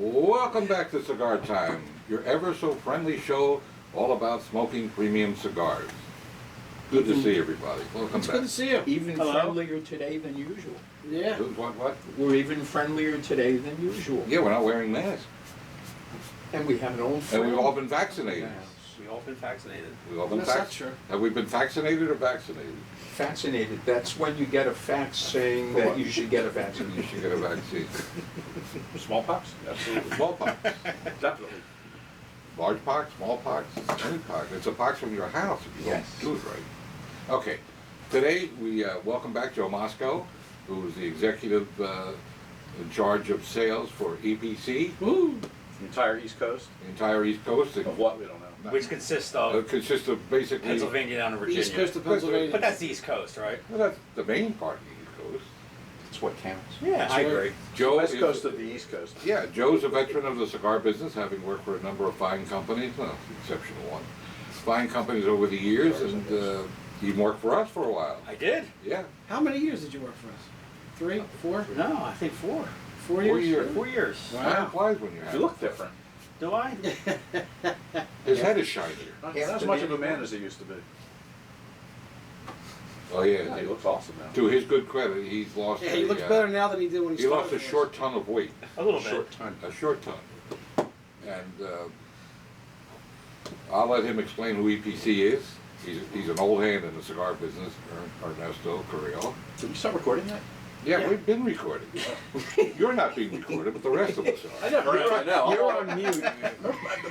Welcome back to Cigar Time, your ever so friendly show all about smoking premium cigars. Good to see everybody. Welcome It's back. good to see you. Even friendlier today than usual. Yeah. What? We're even friendlier today than usual. Yeah, we're not wearing masks. And we have an old And friend. we've all been vaccinated. We all been vaccinated. We've all been That's not true. Have we been vaccinated or vaccinated? Vaccinated. That's when you get a fax saying For that what? you should get a You vaccination. should get a vaccine. Smallpox? Absolutely. Smallpox. Definitely. Large pox, smallpox, any pox. It's a pox from your house if you Yes. don't do it right. Okay. Today we welcome back Joe Mosko, who is the executive in charge of sales for EPC, Woo. The entire East Coast? the entire East Coast. Of what, we don't know. Which consists It of consists of basically, Pennsylvania down to The Virginia. East Coast of Pennsylvania. But that's the East Coast, right? well, that's the main part of the East Coast. That's what counts. Yeah, I agree. Joe West is, Coast of the East Coast. yeah, Joe's a veteran of the cigar business, having worked for a number of fine companies, well, exceptional one, fine companies over the years, and he worked for us for a while. I did? Yeah, How many years did you work for us? 3, 4, No, I think 4. 4 years? 4 years. 4 years. Wow. Time flies when you're happy. You look different. Do I? His head is shinier. Not as much of a man as he used to be. Oh Yeah, yeah. he looks awesome now. To his good credit, he's lost. Yeah, he looks better now than he did when he He started. lost a with us. short ton of weight. A little bit. Short time. A short ton. And I'll let him explain who EPC is. He's an old hand in the cigar business, Ernesto Carrillo. Did we start recording that? Yeah, Yeah. we've been recording. You're not being recorded, but the rest of us I are. never am. I know. You're on mute.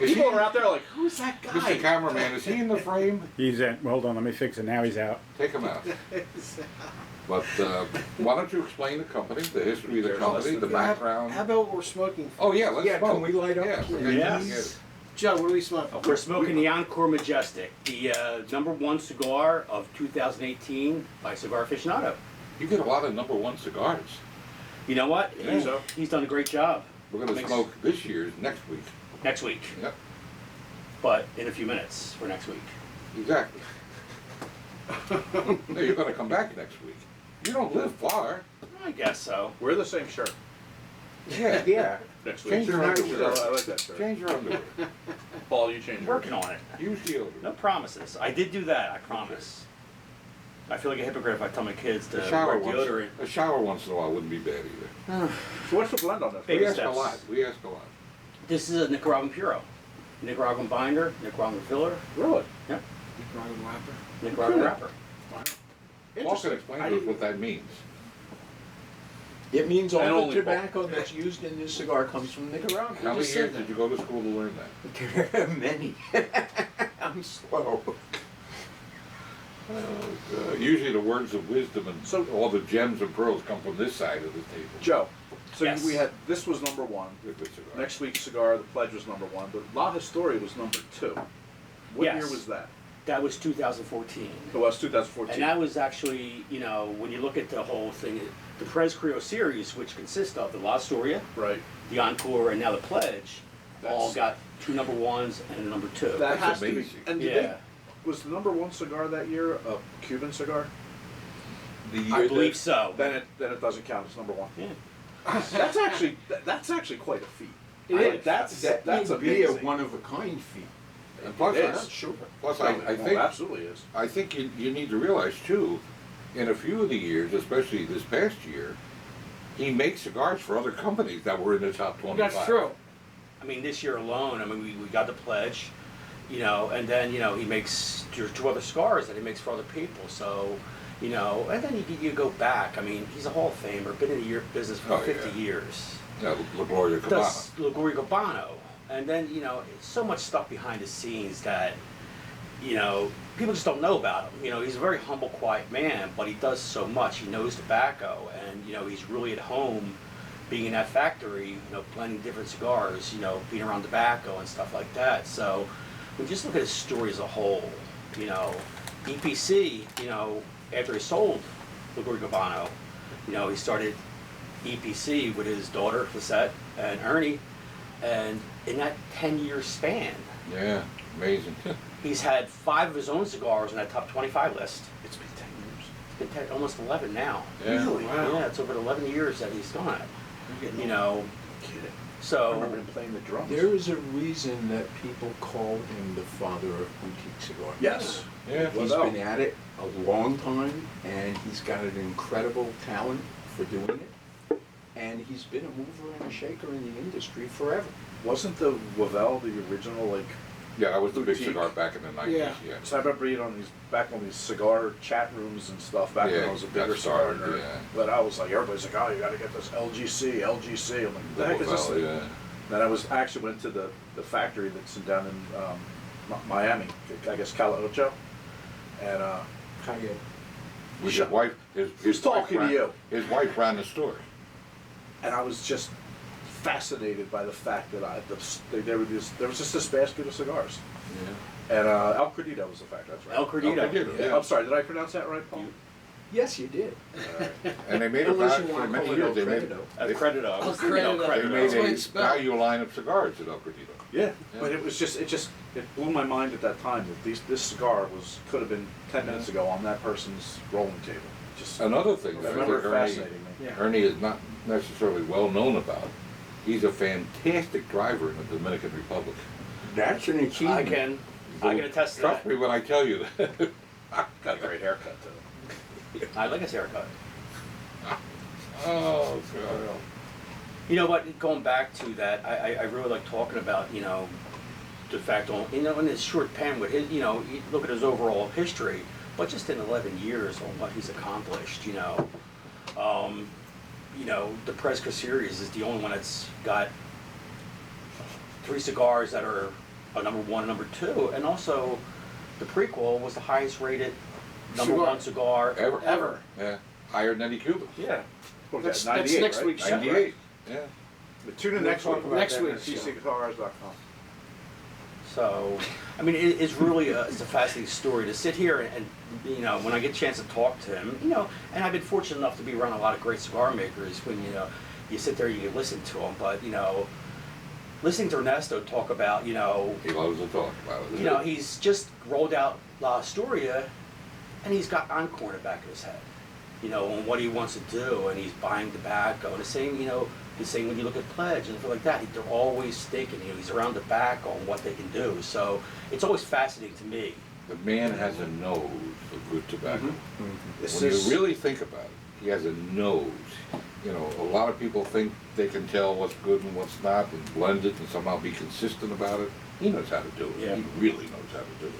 Is People he- are out there like, who's that Mr. guy? Cameraman, is he in the frame? He's in. Hold on, let me fix it. Now he's out. Take him out. But why don't you explain the company, the history of the company, the background? How about what we're smoking? Oh yeah, let's Yeah, smoke. can we light up? Yeah, forget Yes. forget it. Joe, what are we smoking? We're smoking the Encore Majestic, the #1 cigar of 2018 by Cigar Aficionado. You get a lot of #1 cigars. You know what? You think so? He's done a great job. We're going to Makes- smoke this year's next week. Next week, Yep, but in a few minutes for next week. exactly. No, you're going to come back next week. You don't live far. I guess so. Wear the same shirt Yeah. Yeah. next Change week. your I underwear. like that shirt. Change your underwear. Paul, you change yours. Working on it. Use deodorant. No promises. I did do that, I promise. I feel like a hypocrite if I tell my kids to A shower, wear deodorant. a shower once in a while wouldn't be bad either. So what's the blend on this? Baby We ask a steps. lot. We ask a lot. This is a Nicaraguan Puro. Nicaraguan binder, Nicaraguan filler, Really? Nicaraguan wrapper. Nicaraguan wrapper. Paul can Interesting. explain I to us didn't- what that means. It means And all only the tobacco that's used in this cigar comes from Nicaragua. How many just said years that. did you go to school to learn that? Many. I'm slow. Usually the words of wisdom and So- all the gems and pearls come from this side of the table. Joe, so Yes. we had, this was #1. Good cigar. Next week's cigar, the pledge was #1, but La Historia was #2. What Yes. year was that? That was 2014. It was 2014. And that was actually, you know, when you look at the whole thing, the Perez Creo series, which consists of the La Historia, Right. the Encore, and now the Pledge, all That's- got 2 #1s and a #2. That That's has to be. amazing. And did Yeah. they, was the #1 cigar that year a Cuban cigar? The I year believe that- so. Then it doesn't count as #1. Yeah. That's actually quite a feat. It I- is. That's That that's may be a amazing. one-of-a-kind feat. And plus, It I, is. Sure. plus Well, I it think absolutely is. I think you need to realize too, in a few of the years, especially this past year, he makes cigars for other companies that were in the top 25. That's true. I mean, this year alone, I mean, we got the Pledge, you know, and then, you know, he makes 2 other cigars that he makes for other people. So, you know, and then you go back. I mean, he's a Hall of Famer, been in the business for Oh, 50 yeah. years. Yeah, La Gloria Cabana. Does Gregorio Cabano. And then, you know, so much stuff behind the scenes that, you know, people just don't know about him. You know, he's a very humble, quiet man, but he does so much. He knows tobacco, and, you know, he's really at home being in that factory, you know, blending different cigars, you know, being around tobacco and stuff like that. So we just look at his story as a whole. You know, EPC, you know, after he sold Gregorio Cabano, you know, he started EPC with his daughter, Lisette, and Ernie, and in that 10-year span, Yeah, amazing. he's had 5 of his own cigars on that top 25 list. It's been 10 years. It's been almost 11 now. Yeah. Really? Wow. Yeah, it's over 11 years that he's done it. You know, Kidding. I remember So, him playing the drums. There is a reason that people call him the father of boutique cigars. Yes. Yeah. He's Well, been at it a long time, and he's got an incredible talent for doing it. And he's been a mover and a shaker in the industry forever. Wasn't the Wavell the original, like, Yeah, that was the big Boutique. cigar back in the 90s, Yeah. yeah. so I remember being on these, back on these cigar chat rooms and stuff, back when Yeah, I was a got bigger cigar started, nerd. yeah. But I was like, everybody's like, oh, you gotta get this LGC. I'm like, what the heck is this Wavell, thing? yeah. Then I was, actually went to the factory that's down in Miami, I guess Calahocho. And, Cayenne. With Shut- his wife, Who's talking to ran- you? His wife ran the store. and I was just fascinated by the fact that there was just this basket of cigars. Yeah. And El Credito was the factory, that's right. El Credito. El Credito, yeah. I'm sorry, did I pronounce that right, Paul? Yes, you did. And they made a Unless value you for wanna many call it years. They made, Alfredo. they, Credito. El Credito. they made That's what a it's spelled. value line of cigars at El Credito. Yeah, Yeah. but it blew my mind at that time that this cigar could have been 10 minutes ago on that person's rolling table. Just, Another thing I that I remember think it fascinating me. Yeah. Ernie is not necessarily well known about, he's a fantastic driver in the Dominican Republic. That's an achievement. I can attest to Trust that. me when I tell you. Got a great haircut too. I like his haircut. Oh, God. You know what, going back to that, I really like talking about, you know, the fact on, you know, in his short pen with his, you know, you look at his overall history, but just in 11 years on what he's accomplished, you know. You know, the Presco series is the only one that's got 3 cigars that are a number 1 and number 2, and also the prequel was the highest rated number Cigar. 1 cigar Ever. Yeah, higher than Eddie Cuba. Yeah. What was That's that, 98, next right? week's show. 98, yeah. But tune in We'll next talk week. about Next that week. EPCguitars.com. So, I mean, it's really it's a fascinating story to sit here and, you know, when I get a chance to talk to him, you know, and I've been fortunate enough to be around a lot of great cigar makers when, you know, you sit there and you listen to them, but, you know, listening to Ernesto talk about, you know, He loves to talk about it. you know, he's just rolled out La Astoria and he's got Encore in the back of his head, you know, on what he wants to do, and he's buying tobacco, and the same, you know, the same when you look at Pledge and stuff like that, they're always thinking, you know, he's around the back on what they can do, so it's always fascinating to me. The man has a nose for good tobacco. This When you is really think about it, he has a nose. You know, a lot of people think they can tell what's good and what's not and blend it and somehow be consistent about it. He knows how to do it. Yeah. He really knows how to do it.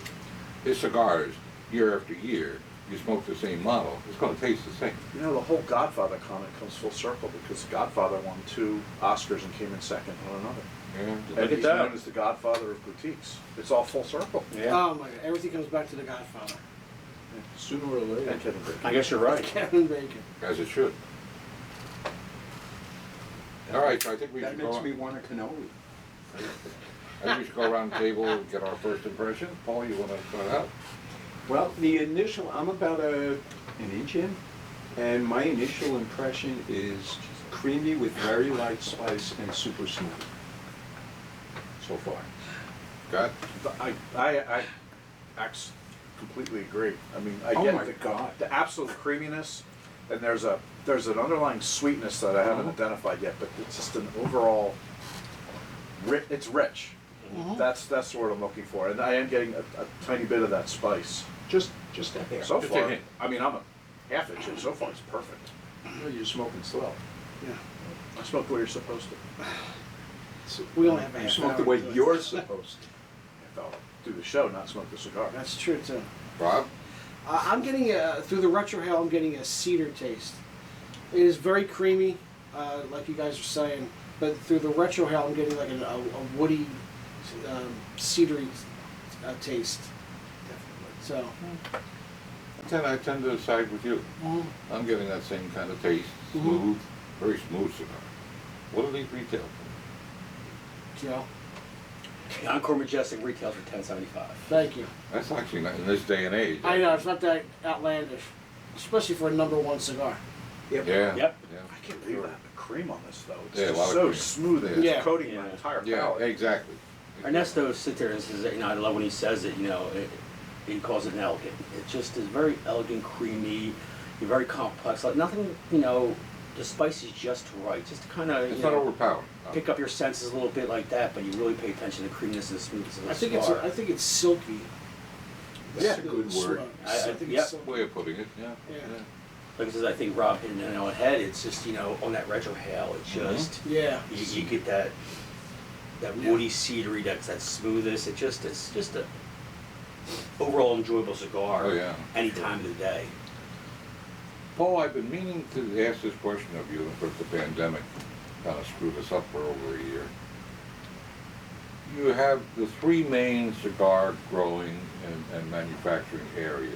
His cigars, year after year, you smoke the same model, it's going to taste the same. You know, the whole Godfather comment comes full circle because Godfather won 2 Oscars and came in second on another. Yeah. And at he's that. known as the Godfather of boutiques. It's all full circle. Oh my God, everything comes back to the Godfather. Sooner or later. And Kevin Bacon. I guess you're right. Kevin Bacon. As it should. All right, so I think we That should go makes me on. want a cannoli. I think we should go around the table and get our first impression. Paul, you want to start out? Well, the initial, I'm about an inch in, and my initial impression is creamy with very light spice and super smooth. So far. Scott? I completely agree. I mean, I Oh get my the, God. the absolute creaminess, and there's an underlying sweetness that I haven't Uh-huh. identified yet, but it's just an overall, it's rich. That's the word I'm looking for, and I am getting a tiny bit of that spice. Just a hair. So Just a far, hint. I mean, I'm a half inch in. So far, it's perfect. Well, you're smoking slow. Yeah. I smoked the way you're supposed to. We only have a You half smoke hour the way to do it. you're supposed to. If I'll do the show, not smoke the cigar. That's true too. Rob? I'm getting through the retrohale. I'm getting a cedar taste. It is very creamy, like you guys are saying, but through the retrohale, I'm getting like a woody, cedary taste. So. I tend to side with you. I'm getting that same kind of taste, smooth, very smooth cigar. What do these retail for? Joe, The Encore Majestic retails for $10.75. thank you. That's actually not, in this day and age. I know it's not that outlandish, especially for a #1 cigar. Yeah. Yep. Yeah. I can't believe that the cream on this though. It's Yeah, a just lot of so cream. smooth and Yeah. it's coating my Yeah. entire Yeah, palate. exactly. Ernesto sits there and says, you know, I love when he says it, you know, he calls it an elegant. It just is very elegant, creamy, very complex. Like nothing, you know, the spice is just right, just to kind of It's not overpowering. No. pick up your senses a little bit like that, but you really pay attention to the creaminess and the smoothness of the I think cigar. I think it's silky. That's a good word. I think Yep. it's silky. Way of putting it, yeah. Yeah. Like I said, I think Rob hit it on the head. It's just, you know, on that retrohale, it's just Yeah. you get that woody cedary, that smoothness. It's just a overall enjoyable cigar. Oh, yeah. Any time of the day. Paul, I've been meaning to ask this question of you, but the pandemic kind of screwed us up for over a year. You have the three main cigar growing and manufacturing areas,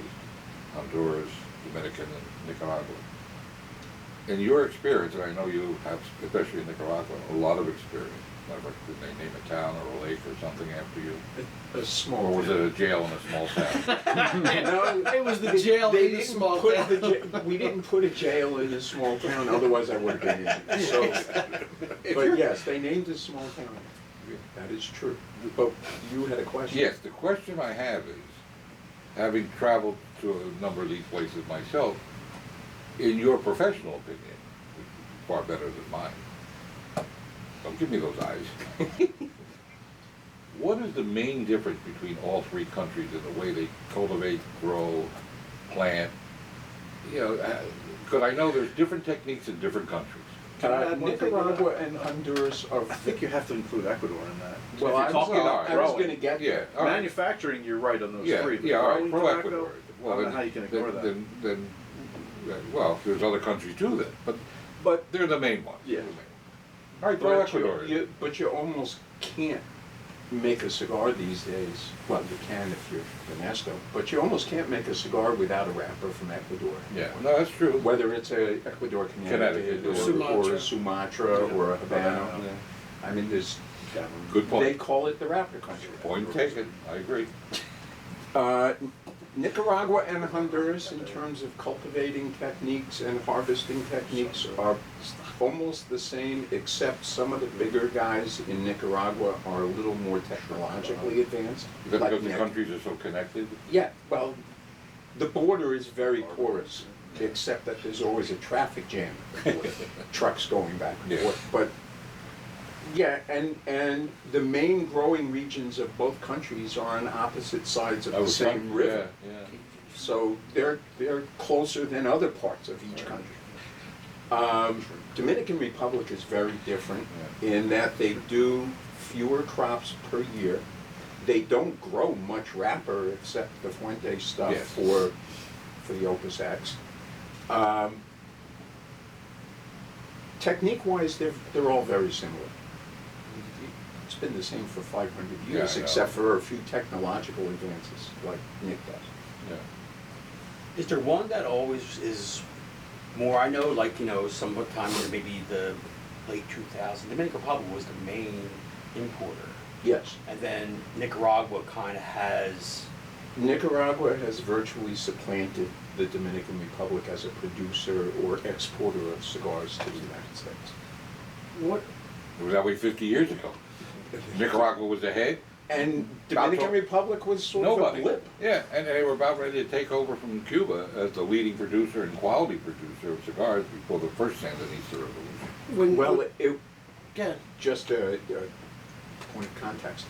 Honduras, Dominican, and Nicaragua. In your experience, and I know you have, especially in Nicaragua, a lot of experience. Like, did they name a town or a lake or something after you? A small. Or was it a jail in a small town? No, It was the jail they in the didn't small put town. we didn't put a jail in a small town, otherwise I would have been in it. So, but yes, they named a small town. That is true. But you had a question? Yes, the question I have is, having traveled to a number of these places myself, in your professional opinion, which is far better than mine, don't give me those eyes. What is the main difference between all three countries in the way they cultivate, grow, plant? You know, because I know there's different techniques in different countries. Can I add one thing to that? Nicaragua and Honduras are. I think you have to include Ecuador in that. Well, If you're I talking about was growing, going to get Yeah, there. all right. Manufacturing, you're right on those Yeah, three. but yeah, all right, growing pro tobacco, Ecuador. I don't know how you can ignore that. Then, well, there's other countries too then, but they're the main ones. Yeah. They're the main ones. All right, pro Ecuador. But you almost can't make a cigar these days. Well, you can if you're Mosko, but you almost can't make a cigar without a wrapper from Ecuador. Yeah, no, that's true. Whether it's a Ecuador Connecticut Connecticut or, Sumatra. or Sumatra or a Habano. I mean, there's. Good point. They call it the wrapper country. Point taken, I agree. Nicaragua and Honduras, in terms of cultivating techniques and harvesting techniques, are almost the same, except some of the bigger guys in Nicaragua are a little more technologically advanced. Is that like because the Nick. countries are so connected? Yeah, well, the border is very porous, except that there's always a traffic jam, trucks going back and Yeah. forth. But yeah, and the main growing regions of both countries are on opposite sides of the same river. Yeah, So they're closer than other parts of each country. Dominican Republic is very different in that they do fewer crops per year. They don't grow much wrapper except the Fuente stuff Yes. for the Opus X. Technique-wise, they're all very similar. It's been the same for 500 years, I know. except for a few technological advances, like Nick does. yeah. Is there one that always is more? I know, like, you know, sometime in maybe the late 2000s, Dominican Republic was the main importer, Yes. and then Nicaragua kind of has. Nicaragua has virtually supplanted the Dominican Republic as a producer or exporter of cigars to the United States. What? It was that way 50 years ago. Nicaragua was ahead. And Dominican About- Republic was sort Nobody. of a blip. Yeah, and they were about ready to take over from Cuba as the leading producer and quality producer of cigars before the first Sandinista revolution. When? Well, Again. just a point of context.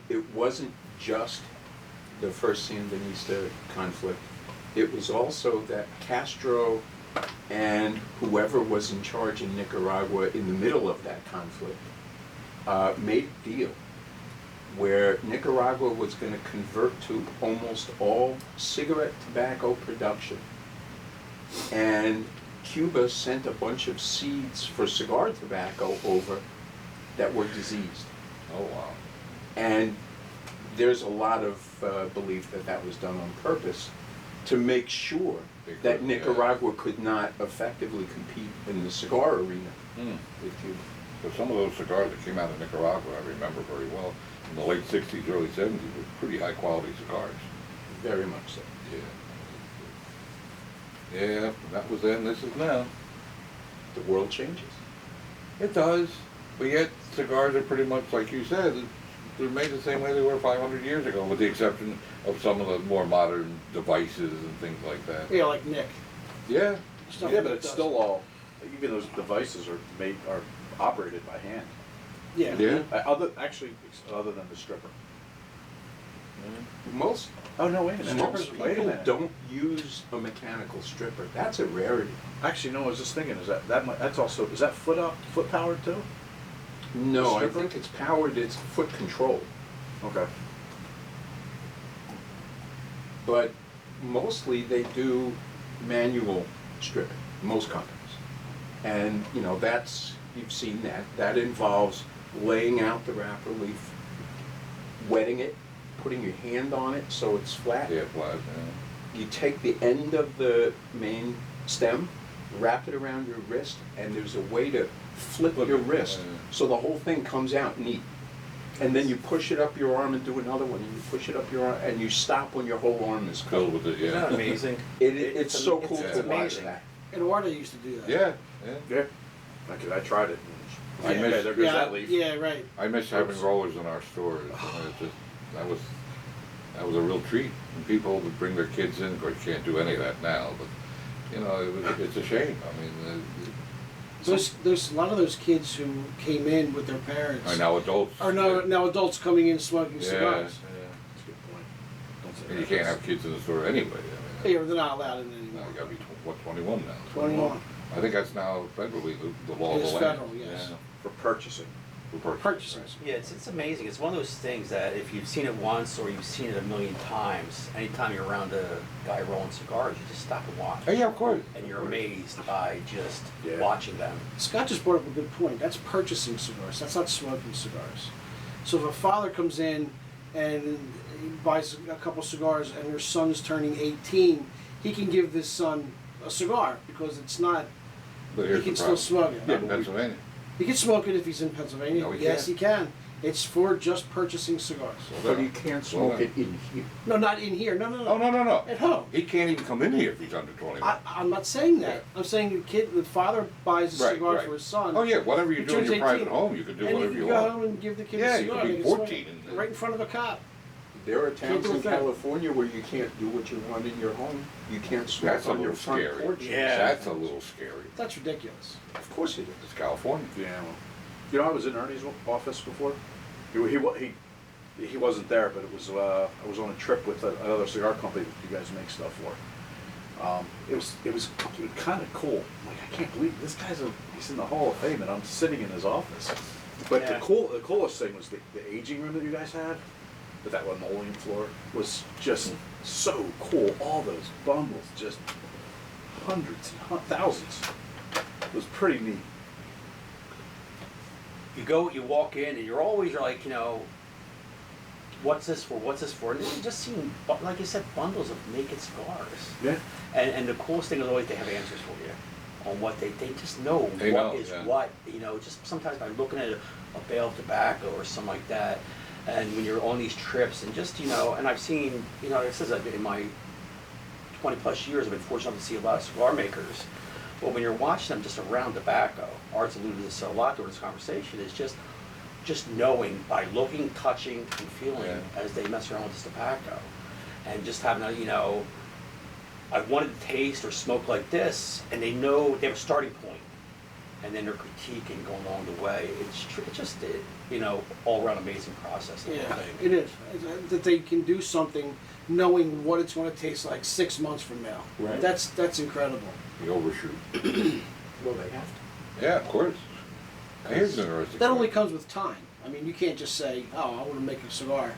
It wasn't just the first Sandinista conflict. It was also that Castro and whoever was in charge in Nicaragua in the middle of that conflict made a deal where Nicaragua was going to convert to almost all cigarette tobacco production. And Cuba sent a bunch of seeds for cigar tobacco over that were diseased. Oh, wow. And there's a lot of belief that that was done on purpose to make sure that Because, Nicaragua could not effectively compete in the cigar arena Hmm. with Cuba. But some of those cigars that came out of Nicaragua, I remember very well, in the late 60s, early 70s, were pretty high quality cigars. Very much so. Yeah. Yeah, that was then, this is now. The world changes. It does, but yet cigars are pretty much, like you said, they're made the same way they were 500 years ago, with the exception of some of the more modern devices and things like that. Yeah, like Nick. Yeah, Stuff Yeah, that but it's does. still all even those devices are operated by hand. Yeah. Yeah. Other than the stripper. Most Oh no, wait a minute. most Wait a people minute. don't use a mechanical stripper. That's a rarity. Actually, no. I was just thinking, that's also is that foot powered too? No, I Stripper? think it's powered. It's foot control. Okay. But mostly they do manual stripping, most companies. And, you know, you've seen that. That involves laying out the wrapper leaf, wetting it, putting your hand on it so it's flat. Yeah, flat, You take the end of the main stem, wrap it around your wrist, and there's a way to flip Flip your it, wrist yeah. so the whole thing comes out neat. And then you push it up your arm and do another one, and you push it up your arm, and you stop when your whole arm is Filled covered. with it, Isn't that yeah. amazing? It's so cool it's to watch amazing. that. Eduardo used to do that. Yeah, yeah. Yeah. I tried it. I Yeah. miss- Okay, there goes Yeah, that leaf. yeah, right. I miss having rollers in our stores. It's just, that was a real treat. And people would bring their kids in. Of course, you can't do any of that now, but you know, it's a shame. I mean, There's a lot of those kids who came in with their parents. I know adults. Are now adults coming in smoking Yeah, cigars. That's a good point. Don't say and you that. can't have kids in the store anyway. I mean, Yeah, they're not allowed in now anymore. you gotta be 21 now. 21. I think that's now federally the law of It is the land. federal, yes. Yeah, For purchasing. for Purchases. Yeah, it's amazing. It's one of those things that if you've seen it once or you've seen it a million times, anytime you're around a guy rolling cigars, you just stop and watch. Oh, yeah, of course. And you're amazed by just Yeah. watching them. Scott just brought up a good point. That's purchasing cigars. That's not smoking cigars. So if a father comes in and he buys a couple cigars and their son's turning 18, he can give this son a cigar because it's not. But He here's can the still problem. smoke it. Yeah, in Pennsylvania. He can smoke it if he's in Pennsylvania. No, he Yes, can't. he can. It's for just purchasing cigars. But you can't smoke it in here. No, not in here. No, Oh, no. At home. He can't even come in here if he's under 21. I'm not saying that. I'm saying the father buys a Right, cigar right. for his son. Oh, yeah, whatever you He do in turns your private 18, home, you can do and whatever you you can go want. home and give the kid Yeah, a you cigar. could be They can smoke 14 it and- right in front of a cop. There are towns do a in thing. California where you can't do what you want in your home. You can't smoke That's a on your little front scary. porch. Yeah. That's a little scary. That's ridiculous. Of course it is. It's California. Yeah. Well, you know, I was in Ernie's office before. He wasn't there, but it was I was on a trip with another cigar company that you guys make stuff for. It was kind of cool. I'm like, I can't believe this he's in the Hall of Fame and I'm sitting in his office. But Yeah. the coolest thing was the aging room that you guys had with that linoleum floor was just so cool. All those bundles, just hundreds and thousands. It was pretty neat. You walk in, and you're always like, you know, what's this for? What's this for? And then you just see, like you said, bundles of naked cigars. Yeah. And the coolest thing is always they have answers for you on what they just know They what know, is yeah. what, you know, just sometimes by looking at a bale of tobacco or something like that. And when you're on these trips and just, you know, and I've seen, you know, it says that in my 20 plus years, I've been fortunate enough to see a lot of cigar makers. But when you're watching them just around tobacco, Art's alluded to this a lot during this conversation, is just knowing by looking, touching, and feeling Yeah. as they mess around with this tobacco. And just having a, you know, I wanted to taste or smoke like this, and they know they have a starting point, and then they're critiquing going along the way. It's just, you know, all around amazing process. The Yeah, whole thing. it is. That they can do something knowing what it's going to taste like 6 months from now. Right. That's incredible. You overshoot. Well, they have to. Yeah, of course. Here's an interesting That only point. comes with time. I mean, you can't just say, "Oh, I want to make a cigar,"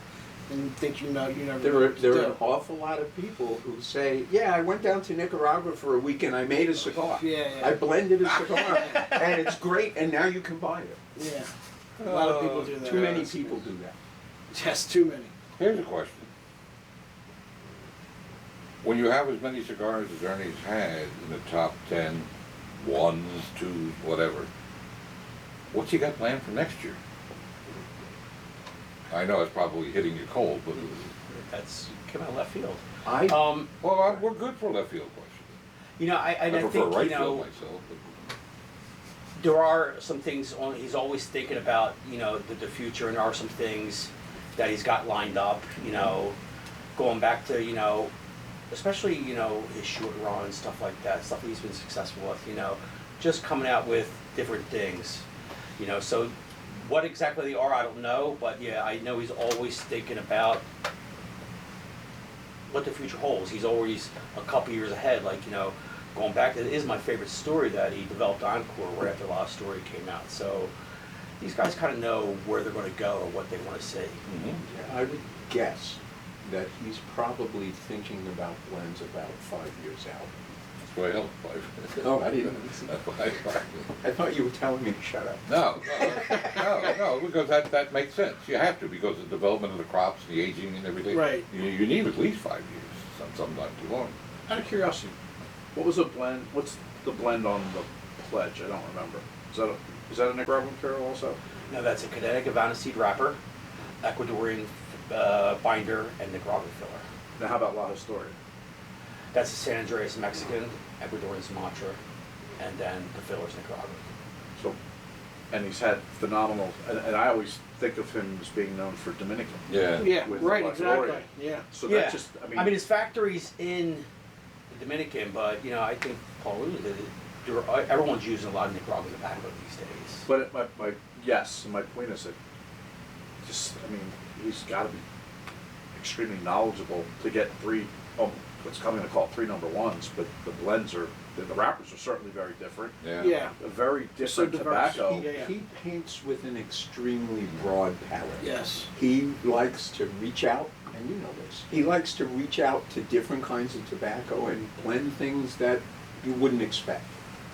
and think you never know There what to are do. an awful lot of people who say, yeah, I went down to Nicaragua for a week and I made a cigar. Yeah, yeah. I blended a cigar and it's great and now you can buy it. Yeah, a lot of people do that. Too many people do that. Yes, too many. Here's a question. When you have as many cigars as Ernie's had in the top 10, ones, twos, whatever, what's he got planned for next year? I know it's probably hitting you cold, but That's came out of left field. I we're good for a left field question. You know, I I prefer think, right you field know, myself. But there are some things on, he's always thinking about, you know, the future, and there are some things that he's got lined up, you know, going back to, you know, especially, you know, his short run and stuff like that, stuff that he's been successful with, you know, just coming out with different things, you know. So what exactly they are, I don't know, but yeah, I know he's always thinking about what the future holds. He's always a couple years ahead. Like, you know, going back, it is my favorite story that he developed Encore right after Lost Story came out. So these guys kind of know where they're going to go or what they want to see. Yeah, I would guess that he's probably thinking about blends about 5 years out. That's why I helped five. Oh, I didn't. That's why I thought you were telling me to shut up. No, because that makes sense. You have to, because of the development of the crops, the aging and everything. Right. You need at least 5 years, sometimes too long. Out of curiosity, what's the blend on the pledge? I don't remember. Is that a Nicaraguan Carol also? No, that's a Connecticut Havana seed wrapper, Ecuadorian binder, and Nicaraguan filler. Now how about La Historia? That's the San Andreas Mexican, Ecuadorian Sumatra, and then the filler's Nicaraguan. So, and he's had phenomenal, and I always think of him as being known for Dominican. Yeah. Yeah, With right, La exactly. Gloria. Yeah. So Yeah. that just, I mean, his factory's in the Dominican, but you know, I think Paul alluded to it, everyone's using a lot of Nicaraguan tobacco these days. but yes, and my point is that he's got to be extremely knowledgeable to get what's coming to call 3 number ones, but the blends the wrappers are certainly very different. Yeah. Yeah. A very So different diverse. tobacco. Yeah. He paints with an extremely broad palette. Yes. He likes to reach out, and you know this, he likes to reach out to different kinds of tobacco and blend things that you wouldn't expect.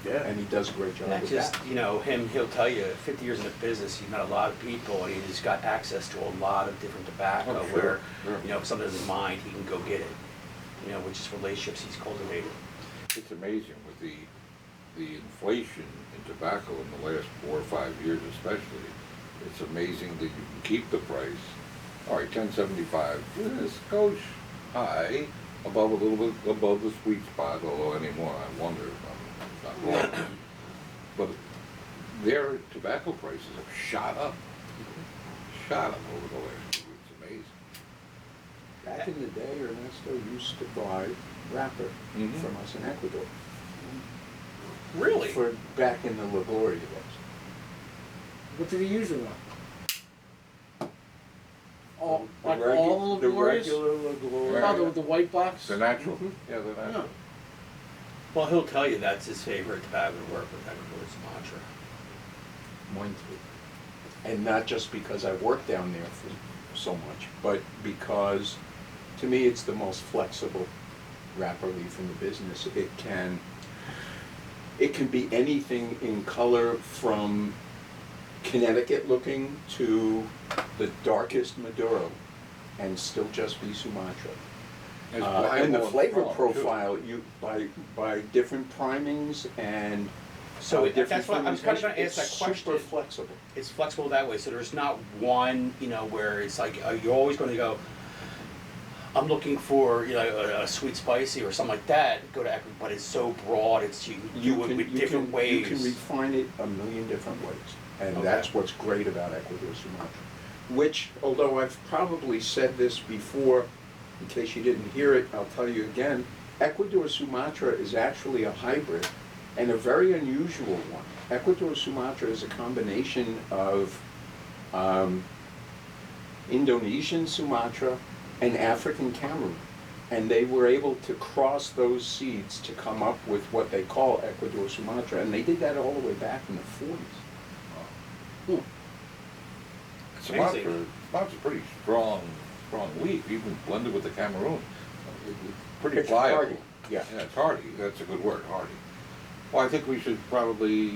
Yeah. And he does a great job Not with just, that. you know, he'll tell you 50 years in the business, he's met a lot of people and he's got access to a lot of different tobacco Oh, sure, where, sure. you know, if something doesn't mind, he can go get it, you know, which is relationships he's cultivated. It's amazing with the inflation in tobacco in the last 4 or 5 years especially. It's amazing that you can keep the price. All right, $10.75. This goes high, a little bit above the sweet spot, although anymore I wonder if I'm not wrong. But their tobacco prices have shot up over the last 2 years. It's amazing. Back in the day, Ernesto used to buy wrapper Mhm. from us in Ecuador. Really? For back in the La Gloria days. What did he use it on? All, like The all of the the Glorias? regular La Gloria. Right. Oh, the white box? They're natural. Mhm. Yeah, they're Yeah. natural. Well, he'll tell you that's his favorite tobacco to work with, Ecuador Sumatra. Mine too. And not just because I worked down there for so much, but because to me it's the most flexible wrapper leaf in the business. It can be anything in color from Connecticut looking to the darkest Maduro and still just be Sumatra. It's And the pliable flavor strong, too. profile, by different primings and So different that's what I was kind of going to ask fermentations, that it's super question. flexible. It's flexible that way, so there's not one, you know, where it's like you're always going to go, I'm looking for, you know, a sweet spicy or something like that, go to Ecuador, but it's so broad, it's you do it with different ways. You can refine it a million different ways, and Okay. that's what's great about Ecuador Sumatra. Which, although I've probably said this before, in case you didn't hear it, I'll tell you again, Ecuador Sumatra is actually a hybrid, and a very unusual one. Ecuador Sumatra is a combination of Indonesian Sumatra and African Cameroon. And they were able to cross those seeds to come up with what they call Ecuador Sumatra, and they did that all the way back in the 40s. Sumatra's pretty strong leaf, even blended with the Cameroon. It's pretty It's pliable. hardy, yeah. Yeah, it's hardy. That's a good word, hardy. Well, I think we should probably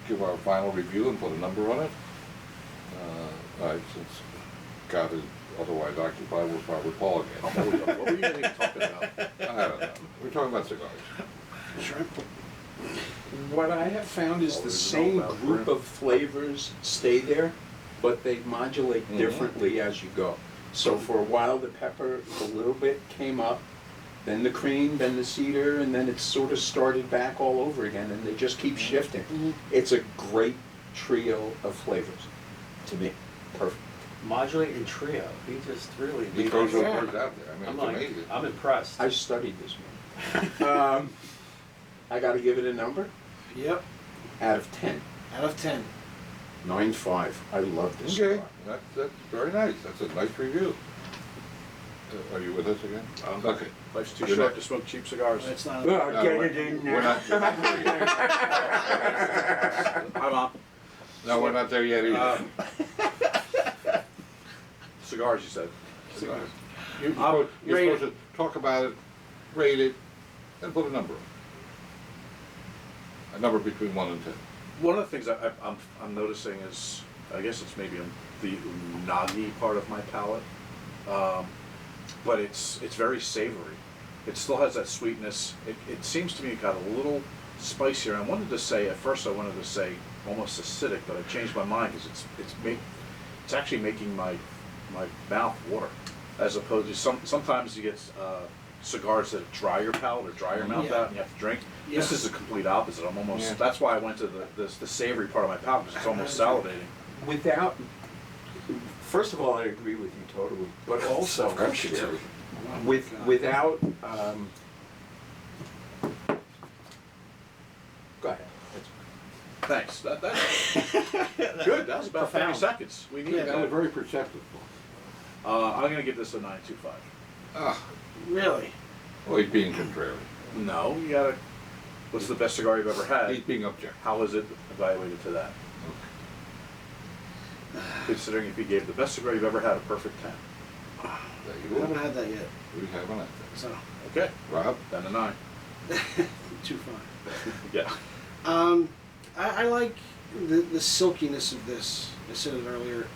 give our final review and put a number on it. All right, since Scott is otherwise occupied, we'll start with Paul again. What were you going to talk about? I don't know. We're talking about cigars. Sure. What I have found is All the we same know about group Brim. of flavors stay there, but they modulate Mhm. differently as you go. So for a while, the pepper a little bit came up, then the cream, then the cedar, and then it sort of started back all over again, and they just keep shifting. Mhm. It's a great trio of flavors, to me. Perfect. Modulate and trio, he just really. He throws those Yeah. words out there. I mean, I'm it's like, amazing. I'm impressed. I studied this man. I gotta give it a number? Yep. Out of 10. Out of 10. 9.5. I love this Okay, cigar. that's very nice. That's a nice review. Are you with us again? Okay. Life's too You're short not- to smoke cheap cigars. It's not. Well, No, get we're- it in We're there. not there yet. I'm on. No, we're not there yet either. Cigars, you said. You're supposed to talk about it, rate it, and put a number on it. A number between 1 and 10. One of the things I'm noticing is, I guess it's maybe the unagi part of my palate, but it's very savory. It still has that sweetness. It seems to me it got a little spicier. I wanted to say, at first I wanted to say almost acidic, but I changed my mind because it's actually making my mouth water, as opposed to sometimes you get cigars that dry your palate or dry your mouth Yeah. out and you have to drink. Yeah. This is the complete opposite. I'm almost. Yeah. That's why I went to the savory part of my palate because it's almost salivating. Without, first of all, I agree with you totally, but also, without, go ahead. Thanks. That's good. That was about 30 seconds. We need Yeah, That was that. very perceptive. I'm gonna give this a 9.25. Ah, Really? well, he's being contrary. No, you gotta. What's the best cigar you've ever He's had? being objective. How is it evaluated to that? Considering if you gave the best cigar you've ever had a perfect 10. There I you haven't go. had that yet. We haven't had So, Okay, that. Rob? then a 9. too far. Yeah. I like the silkiness of this. I said it earlier.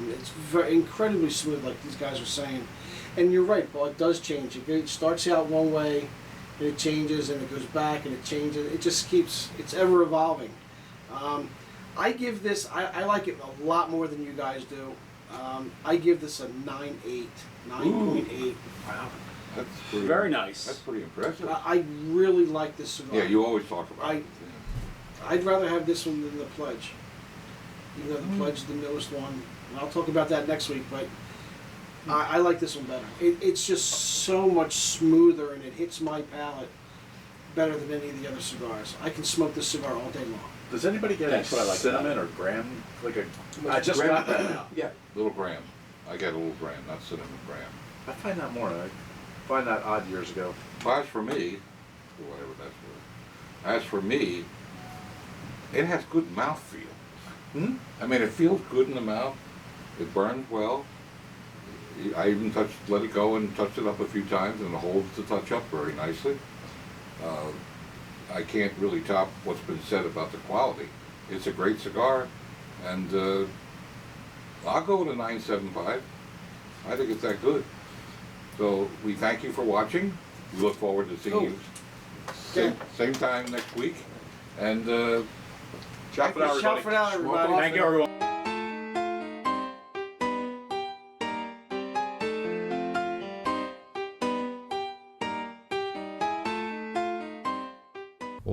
It's very incredibly smooth, like these guys are saying. And you're right, Paul. It does change. It starts out one way, and it changes, and it goes back, and it changes. It just keeps. It's ever evolving. I give this. I like it a lot more than you guys do. I give this a 9.8. 9.8. Wow. That's pretty, Very nice. That's pretty impressive. I really like this cigar. Yeah, you always talk about it. I'd rather have this one than the Pledge. Even though the Pledge is the newest one. And I'll talk about that next week, but I like this one better. It's just so much smoother and it hits my palate better than any of the other cigars. I can smoke this cigar all day long. Does anybody get That's what I any like cinnamon about or graham? Like a. I just got that now. Yeah. Little graham. I got a little graham, not cinnamon graham. I find that more. I find that odd years ago. Well, as for me, or whatever that's worth, as for me, it has good mouthfeel. Hmm? I mean, it feels good in the mouth. It burns well. I even let it go and touched it up a few times, and it holds the touch up very nicely. I can't really top what's been said about the quality. It's a great cigar, and I'll go with a 9.75. I think it's that good. So we thank you for watching. We look forward to seeing you same time next week. And Ciao for now, Shout everybody. for now, everybody. Thank you, everyone.